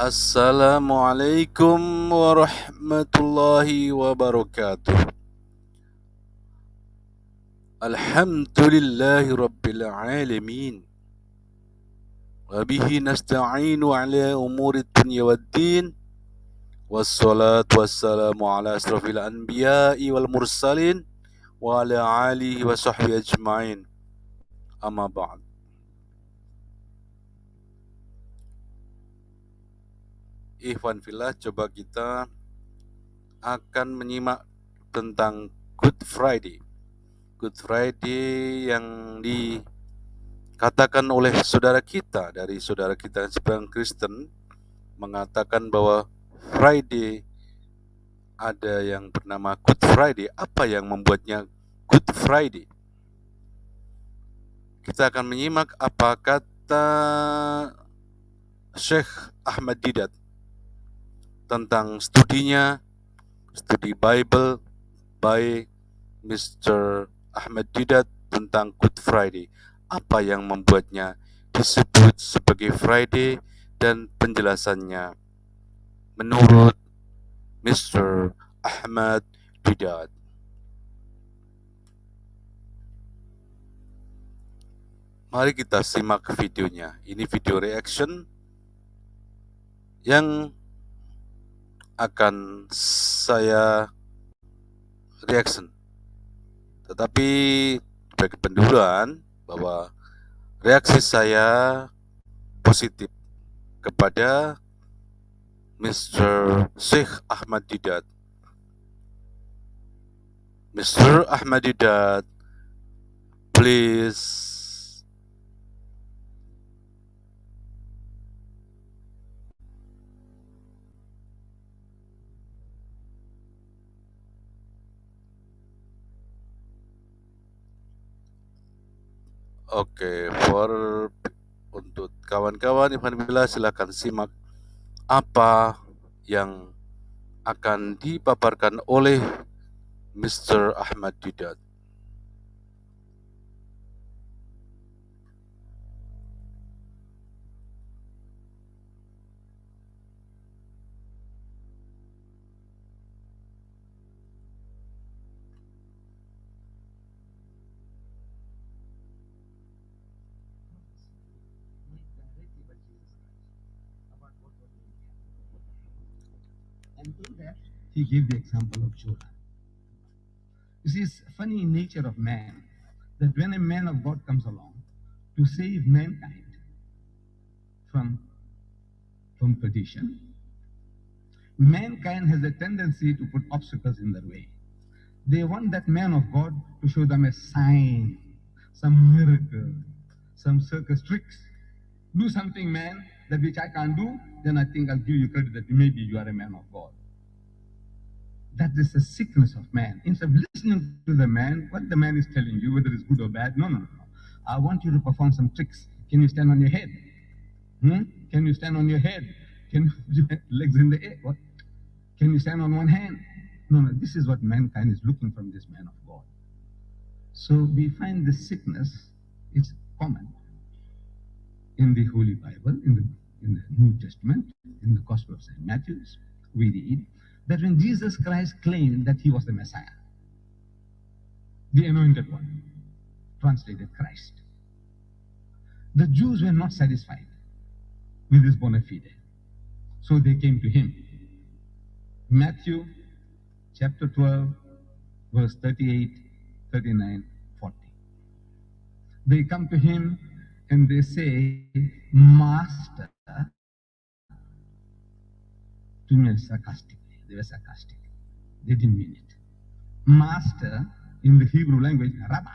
Assalamualaikum warahmatullahi wabarakatuh. Alhamdulillahi rabbil alamin. Wabihi nasta'inu ala umuri dunya waddin. Wassalatu wassalamu ala asrafil anbiya'i wal mursalin wa ala alihi wa sahbihi ajma'in. Amma ba'd. Ikhwan fillah, coba kita akan menyimak tentang Good Friday. Good Friday yang dikatakan oleh saudara kita yang seorang Kristen, mengatakan bahwa Friday ada yang bernama Good Friday. Apa yang membuatnya Good Friday? Kita akan menyimak apa kata Syekh Ahmad Deedat tentang studi Bible by Mr. Ahmad Deedat tentang Good Friday. Apa yang membuatnya disebut sebagai Friday dan penjelasannya menurut Mr. Ahmad Deedat. Mari kita simak videonya. Ini video reaction yang akan saya reaction. Tetapi bagi penduluan bahwa reaksi saya positif kepada Mr. Syekh Ahmad Deedat. Mr. Ahmad Deedat, please. Oke, untuk kawan-kawan Ikhwan Billah, silakan simak apa yang akan dipaparkan oleh Mr. Ahmad Deedat. And in that, he gave the example of Jonah. You see, it's funny in nature of man that when a man of God comes along to save mankind from perdition, mankind has a tendency to put obstacles in their way. They want that man of God to show them a sign, some miracle, some circus tricks. Do something, man, that which I can't do, then I think I'll give you credit that maybe you are a man of God. That is the sickness of man. Instead of listening to the man, what the man is telling you, whether it's good or bad, no. I want you to perform some tricks. Can you stand on your head? Can you stand on your head? Can you legs in the air? What? Can you stand on one hand? No, this is what mankind is looking from this man of God. So we find this sickness, it's common in the Holy Bible, in the New Testament, in the Gospel of St. Matthew. We read that when Jesus Christ claimed that he was the Messiah, the anointed one, translated Christ, the Jews were not satisfied with his bona fide. So they came to him. Matthew chapter 12, verse 38, 39, 40. They come to him and they say, Master, to me sarcastically. They were sarcastic. They didn't mean it. Master, in the Hebrew language, Rabbi,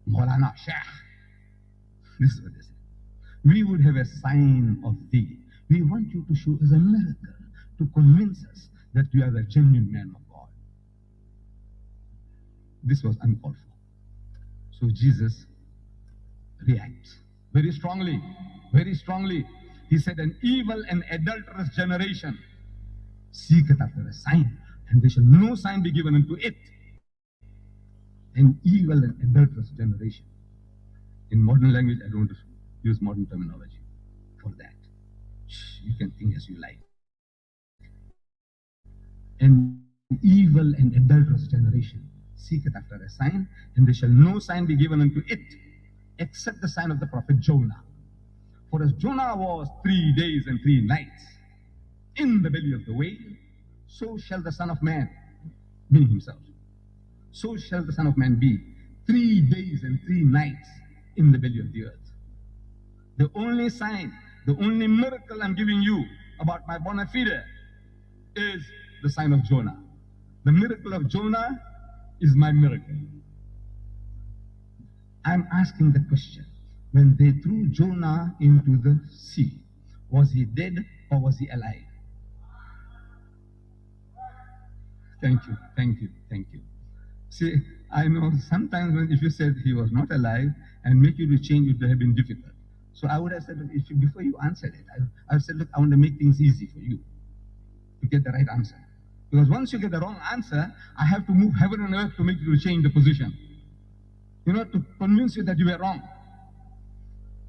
Maulana, Sheikh. This is what they say. We would have a sign of thee. We want you to show us a miracle to convince us that you are the genuine man of God. This was uncalled for. So Jesus reacts very strongly, very strongly. He said, an evil and adulterous generation seeketh after a sign, and there shall no sign be given unto it. An evil and adulterous generation. In modern language, I don't use modern terminology for that. you can think as you like. An evil and adulterous generation seeketh after a sign, and there shall no sign be given unto it, except the sign of the prophet Jonah. For as Jonah was 3 days and 3 nights in the belly of the whale, so shall the Son of Man, meaning himself, so shall the Son of Man be 3 days and 3 nights in the belly of the earth. The only sign, the only miracle I'm giving you about my bona fide is the sign of Jonah. The miracle of Jonah is my miracle. I'm asking the question, when they threw Jonah into the sea, was he dead or was he alive? Thank you, thank you, thank you. See, I know sometimes when if you said he was not alive and make you to change, it would have been difficult. So I would have said, if you, before you answered it, I would said, look, I want to make things easy for you to get the right answer. Because once you get the wrong answer, I have to move heaven and earth to make you to change the position. You know, to convince you that you were wrong.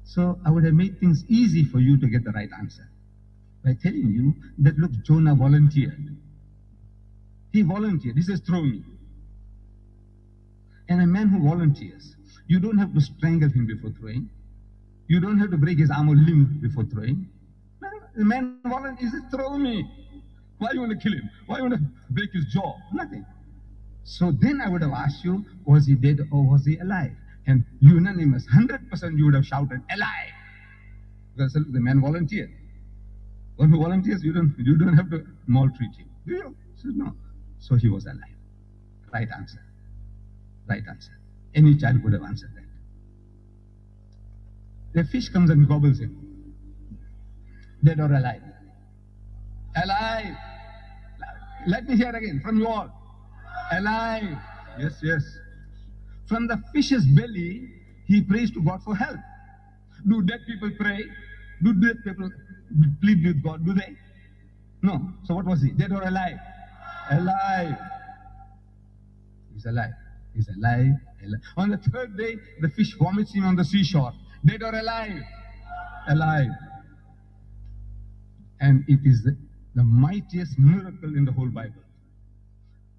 So I would have made things easy for you to get the right answer by telling you that, look, Jonah volunteered. He volunteered. He says, throw me. And a man who volunteers, you don't have to strangle him before throwing. You don't have to break his arm or limb before throwing. No, the man volunteers, he says, throw me. Why do you want to kill him? Why do you want to break his jaw? Nothing. So then I would have asked you, was he dead or was he alive? And unanimous, 100% you would have shouted, alive. Because the man volunteered. One who volunteers, you don't have to maltreat him. Do you? So no. So he was alive. Right answer. Right answer. Any child would have answered that. The fish comes and gobbles him. Dead or alive? Alive. Let me hear again from you all. Alive. Yes, yes. From the fish's belly, he prays to God for help. Do dead people pray? Do dead people plead with God? Do they? No. So what was he? Dead or alive? Alive. He's alive. He's alive. Alive. On the third day, the fish vomits him on the seashore. Dead or alive? Alive. And it is the mightiest miracle in the whole Bible.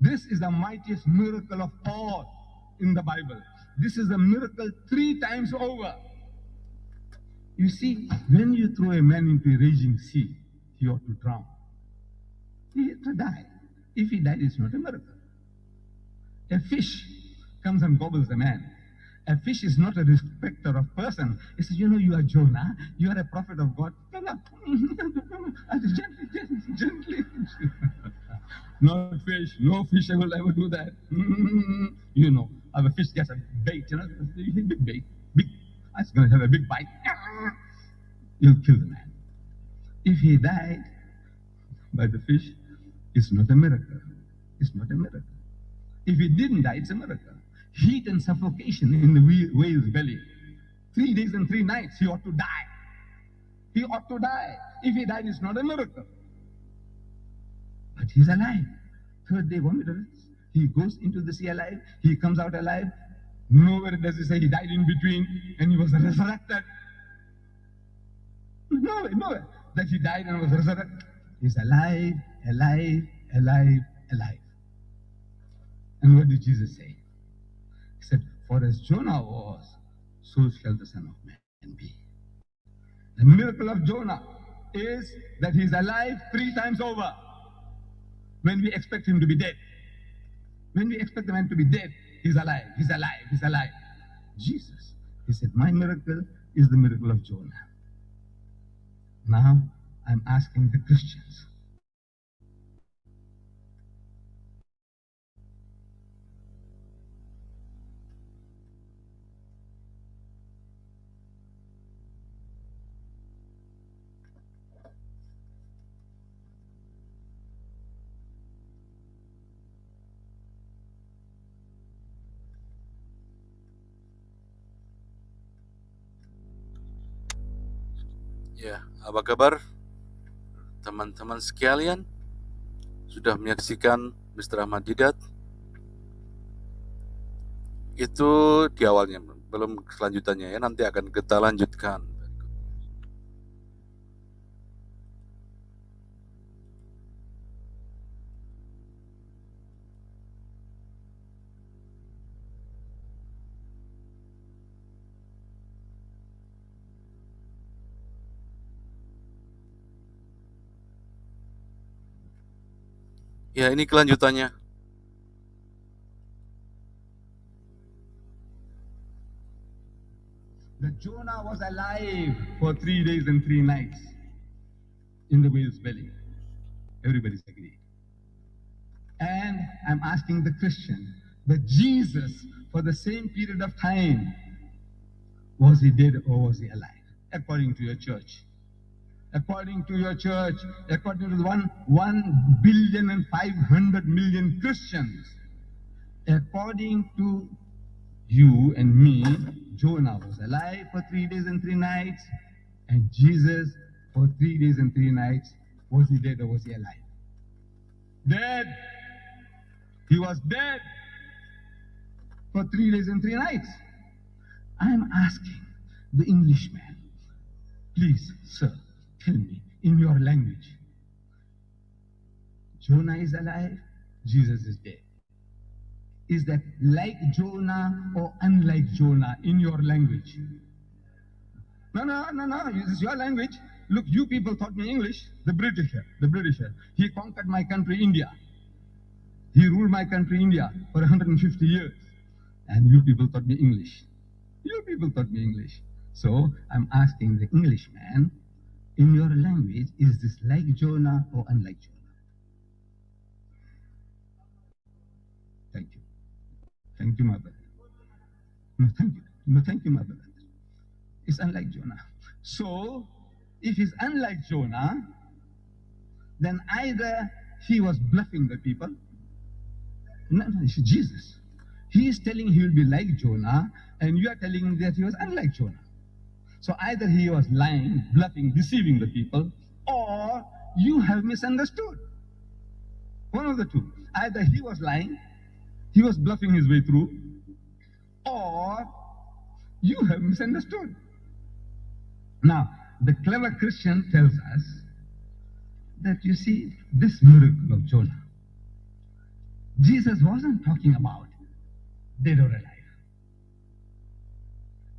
This is the mightiest miracle of all in the Bible. This is a miracle 3 times over. You see, when you throw a man into a raging sea, he ought to drown. He ought to die. If he died, it's not a miracle. A fish comes and gobbles a man. A fish is not a respecter of person. He says, you know, you are Jonah. You are a prophet of God. Gently. No fish. No fish will ever do that. You know, if a fish gets a bait, you know, big bait. Big. It's going to have a big bite. You'll kill the man. If he died by the fish, it's not a miracle. It's not a miracle. If he didn't die, it's a miracle. Heat and suffocation in the whale's belly. 3 days and 3 nights, he ought to die. He ought to die. If he died, it's not a miracle. But he's alive. Third day, he goes into the sea alive. He comes out alive. Nowhere does he say he died in between and he was resurrected. Nowhere that he died and was resurrected. He's alive, alive, alive, alive. And what did Jesus say? He said, for as Jonah was, so shall the Son of Man be. The miracle of Jonah is that he's alive 3 times over. When we expect him to be dead. When we expect the man to be dead, he's alive, he's alive, he's alive. Jesus, he said, my miracle is the miracle of Jonah. Now, I'm asking the Christians. Ya, apa kabar teman-teman sekalian? Sudah menyaksikan Mr. Ahmad Deedat? Itu di awalnya, belum kelanjutannya ya, nanti akan kita lanjutkan. Ya, ini kelanjutannya. That Jonah was alive for 3 days and 3 nights in the whale's belly. Everybody's agreed. And I'm asking the Christian, that Jesus, for the same period of time, was he dead or was he alive? According to your church. According to your church, according to the 1,500,000,000 Christians, according to you and me, Jonah was alive for 3 days and 3 nights, and Jesus for 3 days and 3 nights. Was he dead or was he alive? Dead. He was dead for 3 days and 3 nights. I'm asking the Englishman, please, sir, tell me in your language, Jonah is alive, Jesus is dead. Is that like Jonah or unlike Jonah in your language? No, this is your language. Look, you people taught me English. The Britisher. He conquered my country, India. He ruled my country, India, for 150 years. And you people taught me English. So I'm asking the Englishman, in your language, is this like Jonah or unlike Jonah? Thank you. Thank you, my brother. No, thank you. No, thank you, my brother. It's unlike Jonah. So, if it's unlike Jonah, then either he was bluffing the people. No, it's Jesus. He is telling he will be like Jonah, and you are telling him that he was unlike Jonah. So either he was lying, bluffing, deceiving the people, or you have misunderstood. One of the two. Either he was lying, he was bluffing his way through, or you have misunderstood. Now, the clever Christian tells us that, you see, this miracle of Jonah, Jesus wasn't talking about dead or alive.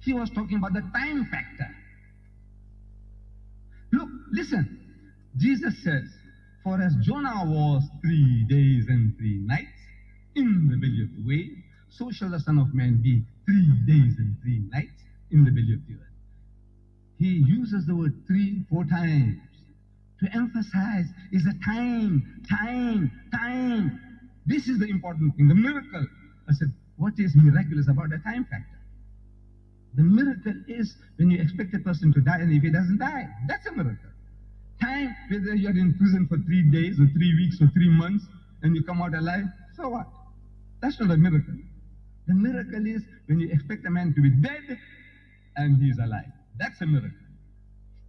He was talking about the time factor. Look, listen. Jesus says, for as Jonah was 3 days and 3 nights in the belly of the whale, so shall the Son of Man be 3 days and 3 nights in the belly of the earth. He uses the word 3, 4 times to emphasize is a time. This is the important thing, the miracle. I said, what is miraculous about the time factor? The miracle is when you expect a person to die and if he doesn't die, that's a miracle. Time, whether you're in prison for 3 days or 3 weeks or 3 months and you come out alive, so what? That's not a miracle. The miracle is when you expect a man to be dead and he's alive. That's a miracle.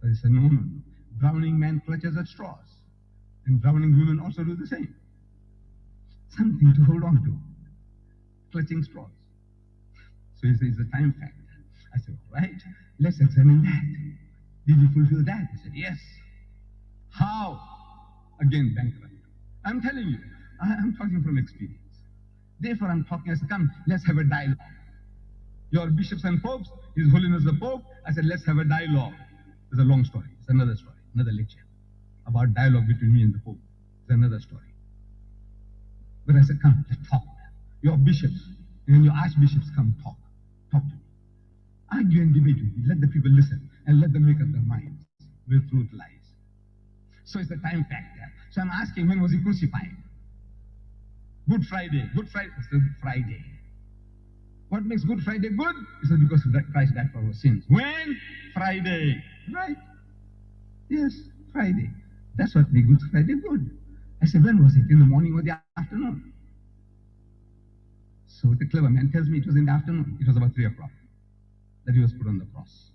But he said, no. Drowning man clutches at straws. And drowning women also do the same. Something to hold on to. Clutching straws. So he says, the time factor. I said, all right, let's examine that. Did you fulfill that? He said, yes. How? Again, bankrupt. I'm telling you, I'm talking from experience. Therefore, I'm talking, I said, come, let's have a dialogue. Your bishops and popes, His Holiness the Pope, I said, let's have a dialogue. It's a long story. It's another story, another lecture about dialogue between me and the Pope. It's another story. But I said, come, let's talk. Your bishops and your archbishops, come talk. Talk to me. Argue and debate with me. Let the people listen and let them make up their minds where truth lies. So it's the time factor. So I'm asking, when was he crucified? Good Friday. Good Friday. It's the Friday. What makes Good Friday good? He said, because Christ died for our sins. When? Friday. Right? Yes, Friday. That's what makes Good Friday good. I said, when was it? In the morning or the afternoon? So the clever man tells me it was in the afternoon. It was about 3 o'clock that he was put on the cross.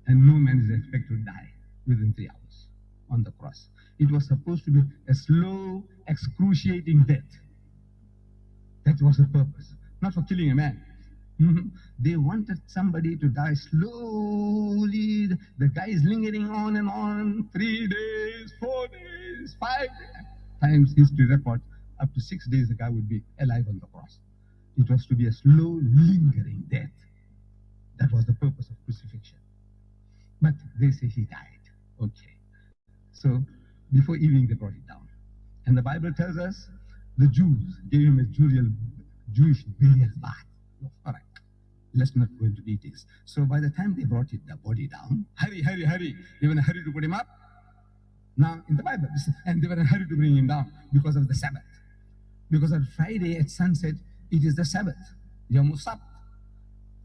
And no man is expected to die within 3 hours on the cross. It was supposed to be a slow, excruciating death. That was the purpose. Not for killing a man. They wanted somebody to die slowly. The guy is lingering on and on. 3 days, 4 days, 5 days. Times history records, up to 6 days the guy would be alive on the cross. It was to be a slow, lingering death. That was the purpose of crucifixion. But they say he died. Okay. So before evening they brought it down. And the Bible tells us the Jews gave him a Jewish burial bath. All right, let's not go into details. So by the time they brought the body down, hurry, hurry, hurry. They were in a hurry to put him up. Now in the Bible, and they were in a hurry to bring him down because of the Sabbath. Because on Friday at sunset, it is the Sabbath, Yom Sabt.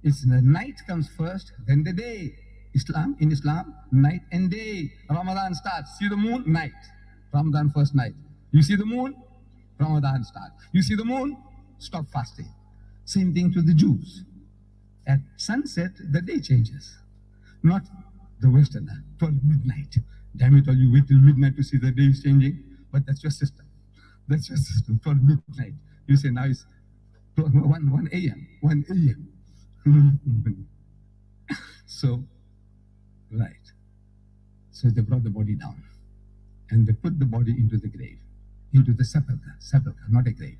It's the night comes first, then the day. In Islam, night and day. Ramadan starts. See the moon? Night. Ramadan first night. You see the moon? Ramadan starts. You see the moon? Stop fasting. Same thing to the Jews. At sunset, the day changes. Not the Westerner, 12 midnight. Damn it all, you wait till midnight to see the day is changing. But that's your system. That's your system, 12 midnight. You say now it's 1 a.m. 1 a.m. So, right. So they brought the body down and they put the body into the grave, into the sepulcher, not a grave.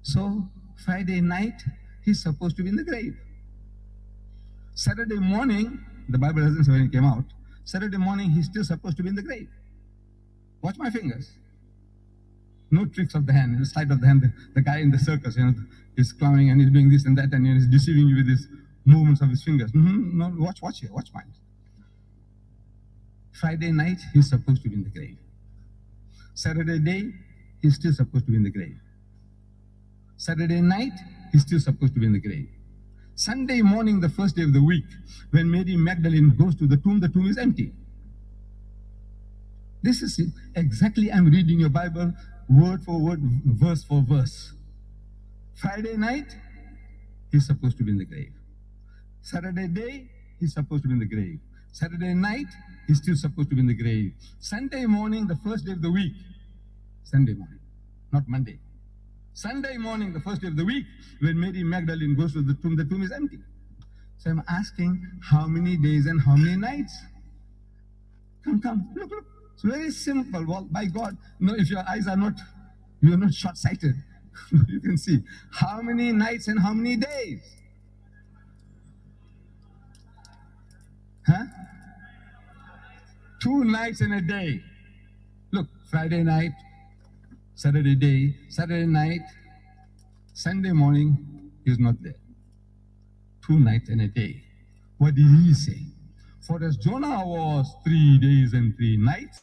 So Friday night, he's supposed to be in the grave. Saturday morning, the Bible doesn't say when he came out, Saturday morning, he's still supposed to be in the grave. Watch my fingers. No tricks of the hand, the sleight of the hand. The guy in the circus, is clowning and he's doing this and that and he's deceiving you with his movements of his fingers. No, watch here, watch mine. Friday night, he's supposed to be in the grave. Saturday day, he's still supposed to be in the grave. Saturday night, he's still supposed to be in the grave. Sunday morning, the first day of the week, when Mary Magdalene goes to the tomb is empty. This is exactly, I'm reading your Bible word for word, verse for verse. Friday night, he's supposed to be in the grave. Saturday day, he's supposed to be in the grave. Saturday night, he's still supposed to be in the grave. Sunday morning, the first day of the week, Sunday morning, not Monday. Sunday morning, the first day of the week, when Mary Magdalene goes to the tomb is empty. So I'm asking, how many days and how many nights? Come, look. It's very simple. Well, by God, if your eyes are not, you're not short-sighted, you can see how many nights and how many days. Huh? 2 nights and a day. Look, Friday night, Saturday day, Saturday night, Sunday morning, he's not there. 2 nights and a day. What did he say? For as Jonah was 3 days and 3 nights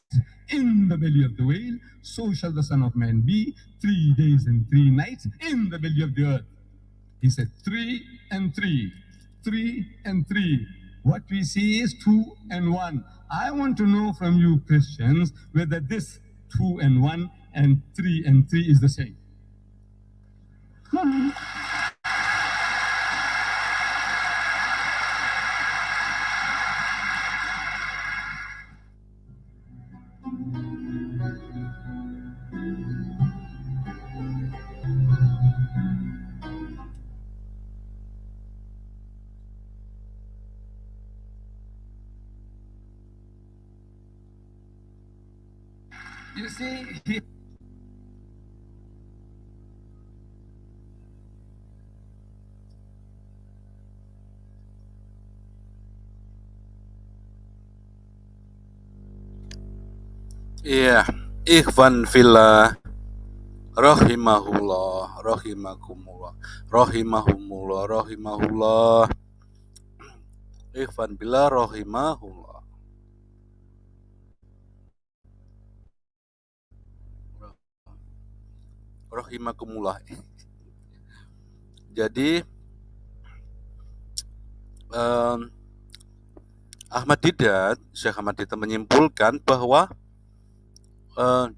in the belly of the whale, so shall the Son of Man be 3 days and 3 nights in the belly of the earth. He said 3 and 3, 3 and 3. What we see is 2 and 1. I want to know from you Christians whether this 2 and 1 and 3 is the same. You see, Iya, ikhwan fillah, rahimahullah, rahimakumullah, rahimahumullah, ikhwan fillah, rahimahullah. Rahimakumullah. Jadi Ahmad Deedat, Syekh Ahmad Deedat menyimpulkan bahwa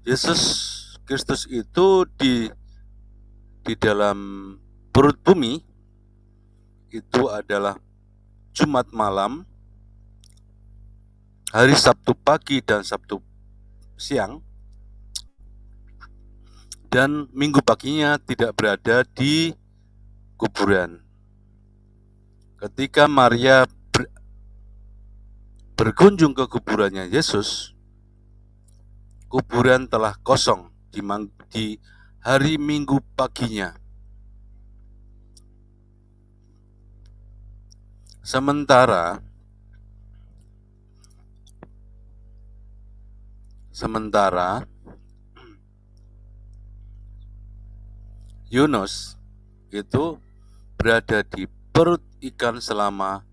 Yesus Kristus itu di dalam perut bumi itu adalah Jumat malam, hari Sabtu pagi dan Sabtu siang, dan Minggu paginya tidak berada di kuburan. Ketika Maria berkunjung ke kuburannya Yesus, kuburan telah kosong di hari Minggu paginya. Sementara Yunus itu berada di perut ikan selama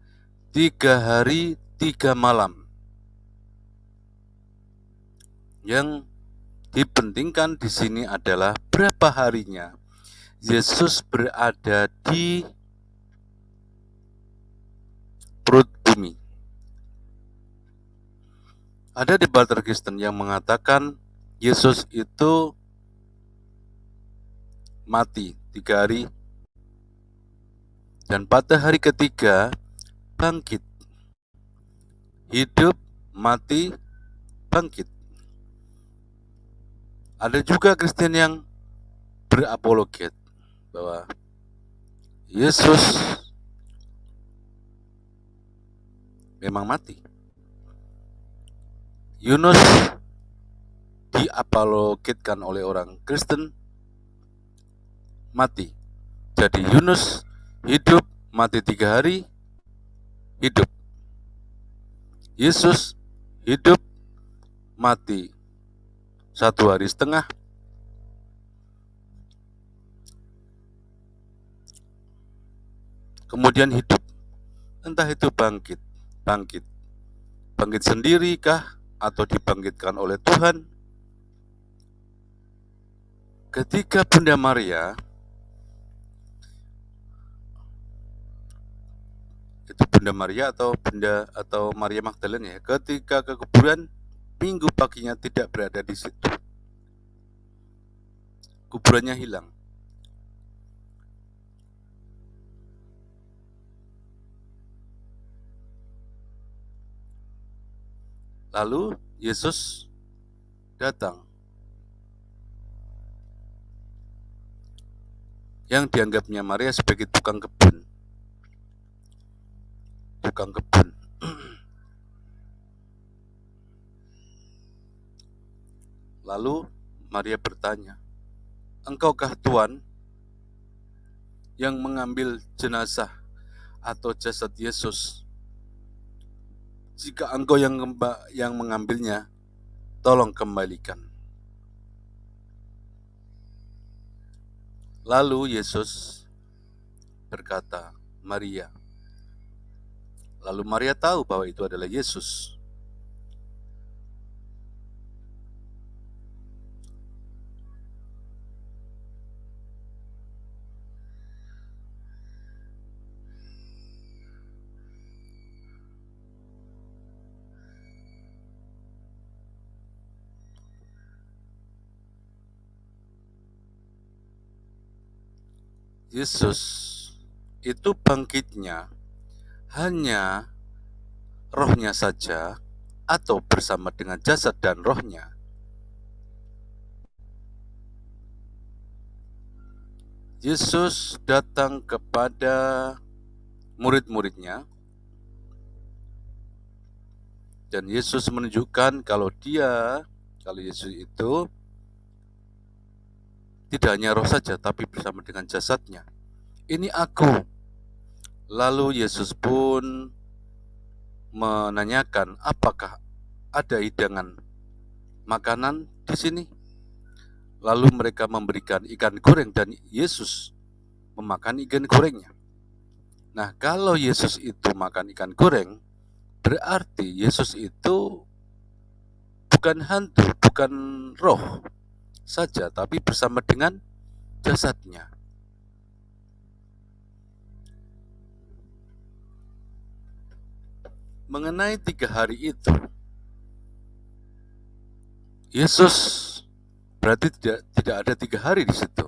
3 hari 3 malam. Yang dipentingkan di sini adalah berapa harinya Yesus berada di perut bumi. Ada debater Kristen yang mengatakan Yesus itu mati 3 hari dan pada hari ketiga bangkit. Hidup, mati, bangkit. Ada juga Kristen yang berapologet bahwa Yesus memang mati. Yunus diapologetkan oleh orang Kristen mati. Jadi Yunus hidup, mati 3 hari, hidup. Yesus hidup, mati 1 hari setengah, kemudian hidup. Entah itu bangkit sendirikah atau dibangkitkan oleh Tuhan. Ketika Bunda Maria, itu Bunda Maria atau Maria Magdalena ya, ketika ke kuburan, minggu paginya tidak berada di situ. Kuburannya hilang. Lalu Yesus datang. Yang dianggapnya Maria sebagai tukang kebun. Lalu Maria bertanya, "Engkaukah Tuhan yang mengambil jenazah atau jasad Yesus? Jika engkau yang mengambilnya, tolong kembalikan." Lalu Yesus berkata, "Maria." Lalu Maria tahu bahwa itu adalah Yesus. Yesus itu bangkitnya hanya rohnya saja atau bersama dengan jasad dan rohnya. Yesus datang kepada murid-muridnya dan Yesus menunjukkan kalau Yesus itu tidak hanya roh saja tapi bersama dengan jasadnya. Ini aku. Lalu Yesus pun menanyakan, apakah ada hidangan makanan di sini? Lalu mereka memberikan ikan goreng dan Yesus memakan ikan gorengnya. Nah, kalau Yesus itu makan ikan goreng, berarti Yesus itu bukan hantu, bukan roh saja, tapi bersama dengan jasadnya. Mengenai 3 hari itu, Yesus berarti tidak ada 3 hari di situ,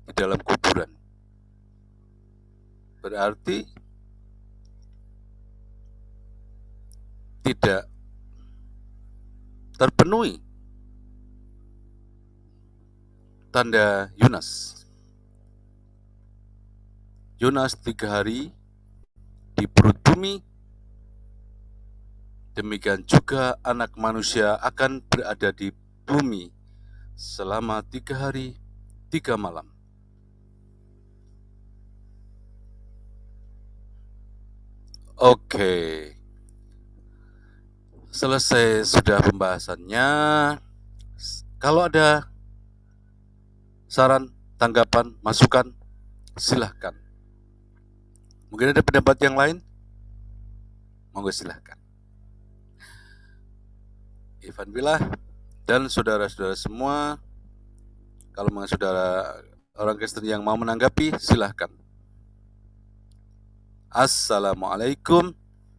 di dalam kuburan. Berarti tidak terpenuhi tanda Yunus. Yunus 3 hari di perut bumi, demikian juga anak manusia akan berada di bumi selama 3 hari 3 malam. Oke, selesai sudah pembahasannya. Kalau ada saran, tanggapan, masukan, silahkan. Mungkin ada pendapat yang lain? Monggo silahkan. Ivan Billah dan saudara-saudara semua, kalau memang saudara orang Kristen yang mau menanggapi, silahkan. Assalamualaikum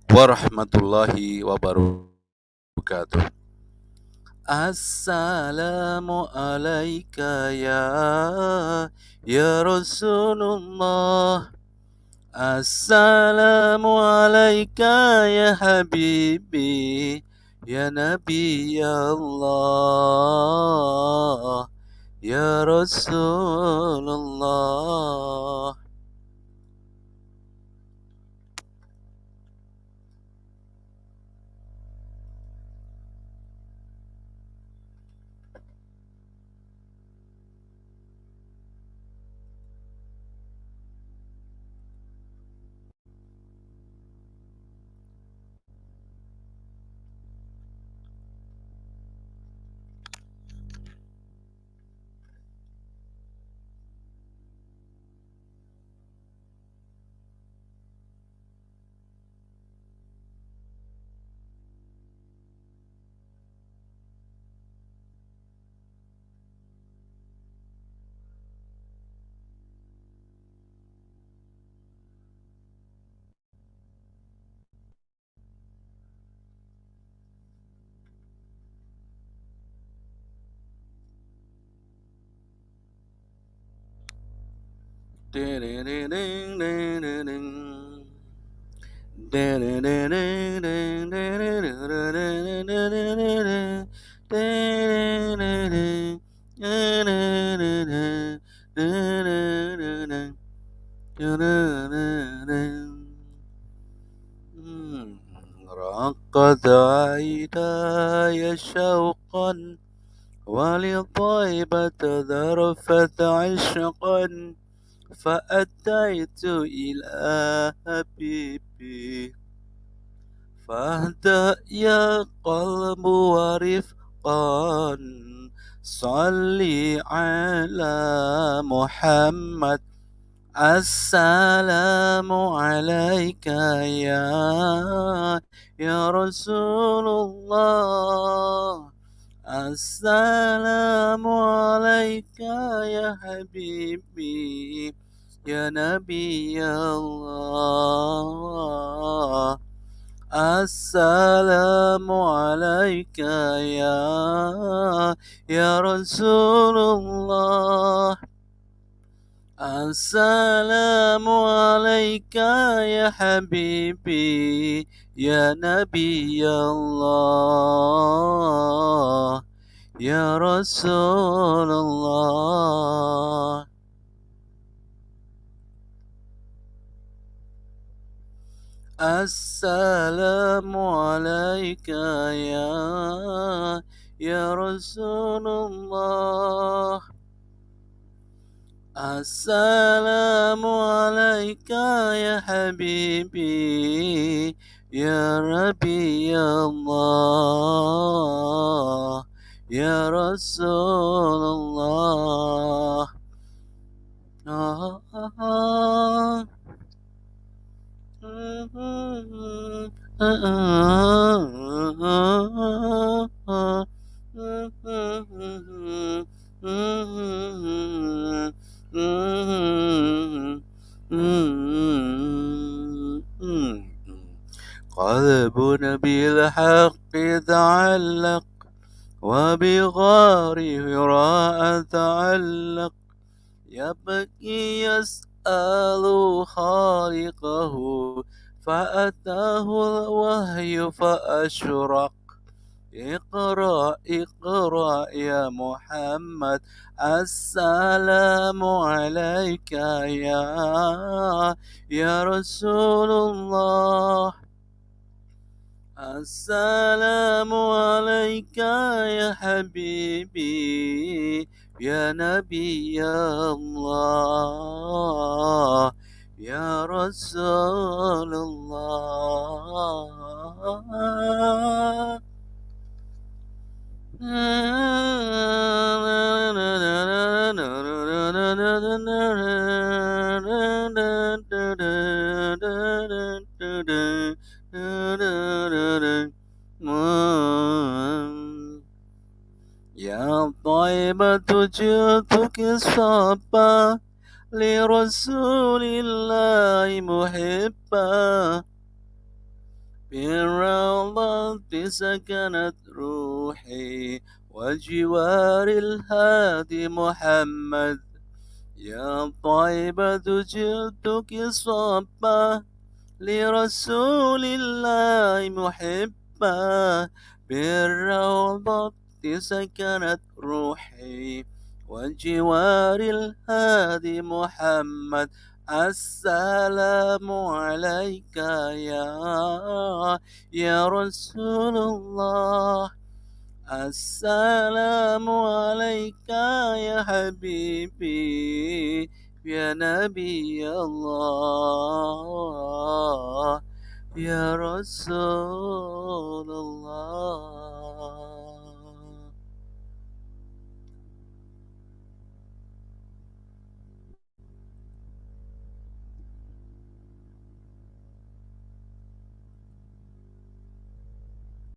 warahmatullahi wabarakatuh. Assalamu alayka ya Rasulullah. Assalamu alayka ya habibi ya Nabi Allah ya Rasulullah. رقد عيناي شوقا ولطيبة ذرفت عشقا فأتيت إلى حبيبي فاهدأ يا قلب ورفقا صلي على محمد. السلام عليك يا رسول الله. السلام عليك يا حبيبي يا نبي الله. السلام عليك يا رسول الله. السلام عليك يا حبيبي يا نبي الله يا رسول الله. السلام عليك يا رسول الله. السلام عليك يا حبيبي يا نبي الله يا رسول الله. قلبنا بالحق تعلق وبغار هراء تعلق يبكي يسأل خالقه فأتاه الوحي فأشرق. اقرأ اقرأ يا محمد. السلام عليك يا رسول الله. السلام عليك يا حبيبي يا نبي الله يا رسول الله. يا طيبة جئتك صبا لرسول الله محبا بالروضة سكنت روحي وجوار الهادي محمد يا طيبة جئتك صبا لرسول الله محبا بالروضة سكنت روحي وجوار الهادي محمد السلام عليك يا رسول الله السلام عليك يا حبيبي يا نبي الله يا رسول الله.